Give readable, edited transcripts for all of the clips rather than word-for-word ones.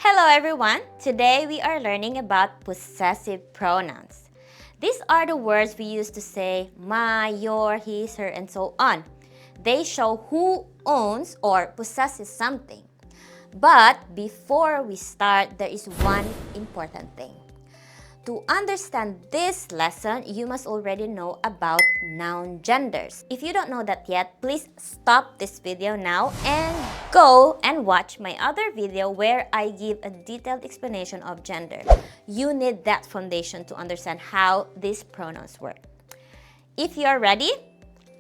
Hello everyone! Today we are learning about possessive pronouns. These are the words we use to say my, your, his, her, and so on. They show who owns or possesses something. But before we start, there is one important thing. To understand this lesson, you must already know about noun genders. If you don't know that yet, please stop this video now and go and watch my other video where I give a detailed explanation of gender. You need that foundation to understand how these pronouns work. If you are ready,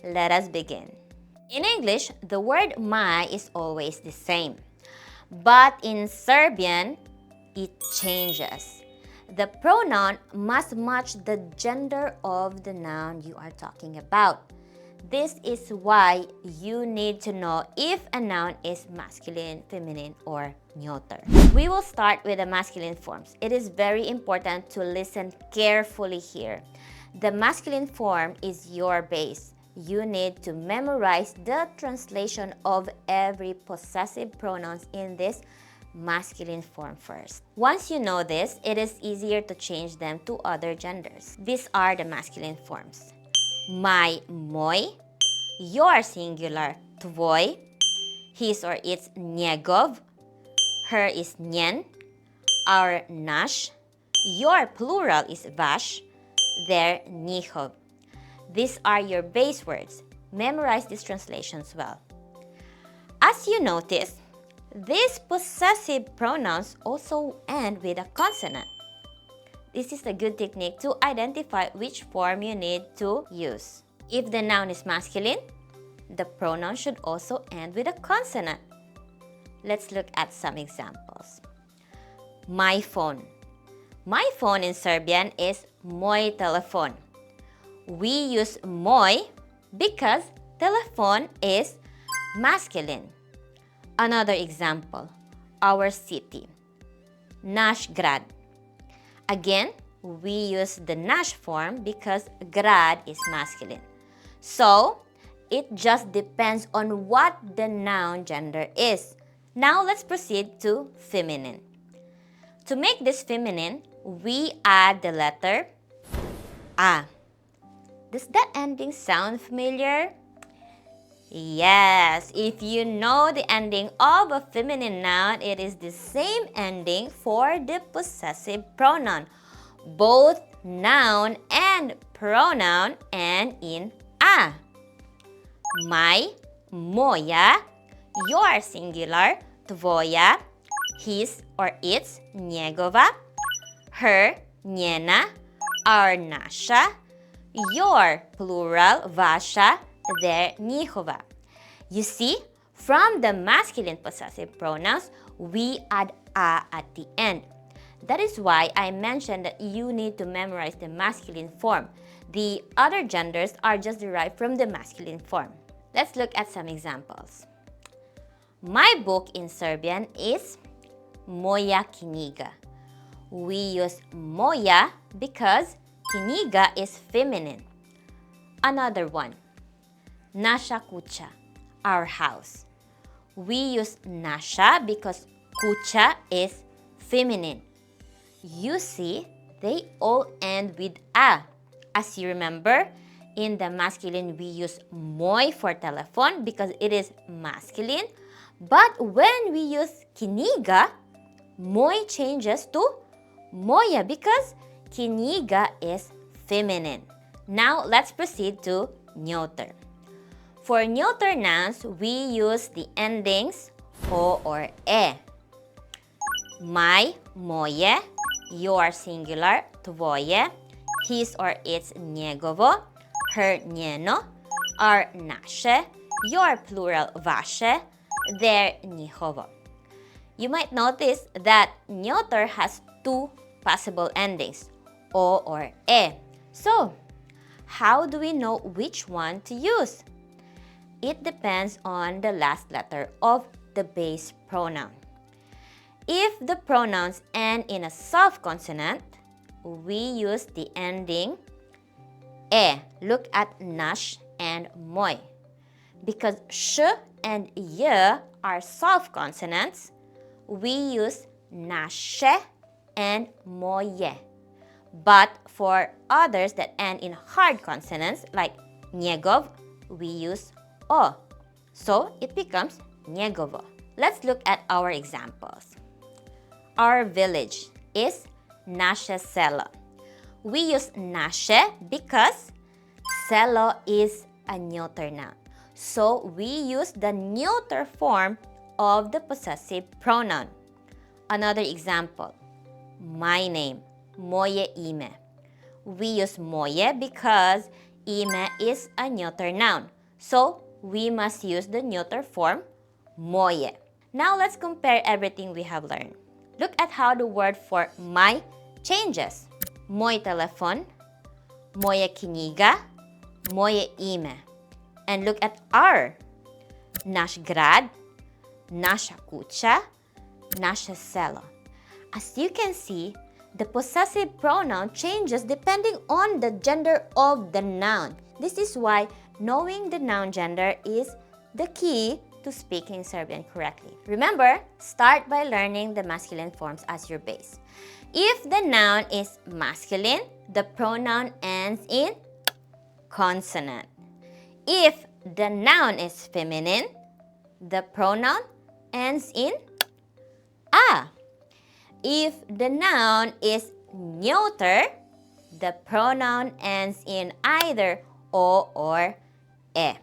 let us begin. In English, the word my is always the same. But in Serbian, it changes. The pronoun must match the gender of the noun you are talking about. This is why you need to know if a noun is masculine, feminine, or neuter. We will start with the masculine forms. It is very important to listen carefully here. The masculine form is your base. You need to memorize the translation of every possessive pronouns in this masculine form first. Once you know this, it is easier to change them to other genders. These are the masculine forms. My, moj, your singular, tvoj, his or its, njegov, her is njen, our, nash, your plural is vaš, their, njihov. These are your base words. Memorize these translations well. As you notice, these possessive pronouns also end with a consonant. This is a good technique to identify which form you need to use. If the noun is masculine, the pronoun should also end with a consonant. Let's look at some examples. My phone. My phone in Serbian is moj telefon. We use moj because telephone is masculine. Another example, our city, naš grad. Again, we use the naš form because grad is masculine. So, it just depends on what the noun gender is. Now, let's proceed to feminine. To make this feminine, we add the letter A. Does that ending sound familiar? Yes, if you know the ending of a feminine noun, it is the same ending for the possessive pronoun. Both noun and pronoun end in A. My, moja, your singular, tvoja, his or its, njegova, her, njena, our, naša, your, plural, vaša, their, njihova. You see, from the masculine possessive pronouns, we add a at the end. That is why I mentioned that you need to memorize the masculine form. The other genders are just derived from the masculine form. Let's look at some examples. My book in Serbian is moja knjiga. We use moja because knjiga is feminine. Another one. Naša kuća, our house. We use naša because kuća is feminine. You see, they all end with a. As you remember, in the masculine we use moj for telephone because it is masculine. But when we use knjiga, moj changes to moja because knjiga is feminine. Now let's proceed to neuter. For neuter nouns, we use the endings o or e. My, moje, your singular, tvoje, his or its, njegovo, her, njeno, our, naše, your plural, vaše, their, njihovo. You might notice that neuter has two possible endings, o or e. So, how do we know which one to use? It depends on the last letter of the base pronoun. If the pronouns end in a soft consonant, we use the ending e. Look at naš and moj. Because sh and y are soft consonants, we use nasze and moje. But for others that end in hard consonants like njegov, we use o. So it becomes njegovo. Let's look at our examples. Our village is naše selo. We use naše because selo is a neuter noun. So we use the neuter form of the possessive pronoun. Another example, my name, moje ime. We use moje because ime is a neuter noun. So we must use the neuter form moje. Now let's compare everything we have learned. Look at how the word for my changes. Moj telefon, moje knjiga, moje ime. And look at our. Naš grad, naša kuća, naše selo. As you can see, the possessive pronoun changes depending on the gender of the noun. This is why knowing the noun gender is the key to speaking Serbian correctly. Remember, start by learning the masculine forms as your base. If the noun is masculine, the pronoun ends in consonant. If the noun is feminine, the pronoun ends in a. If the noun is neuter, the pronoun ends in either o or e.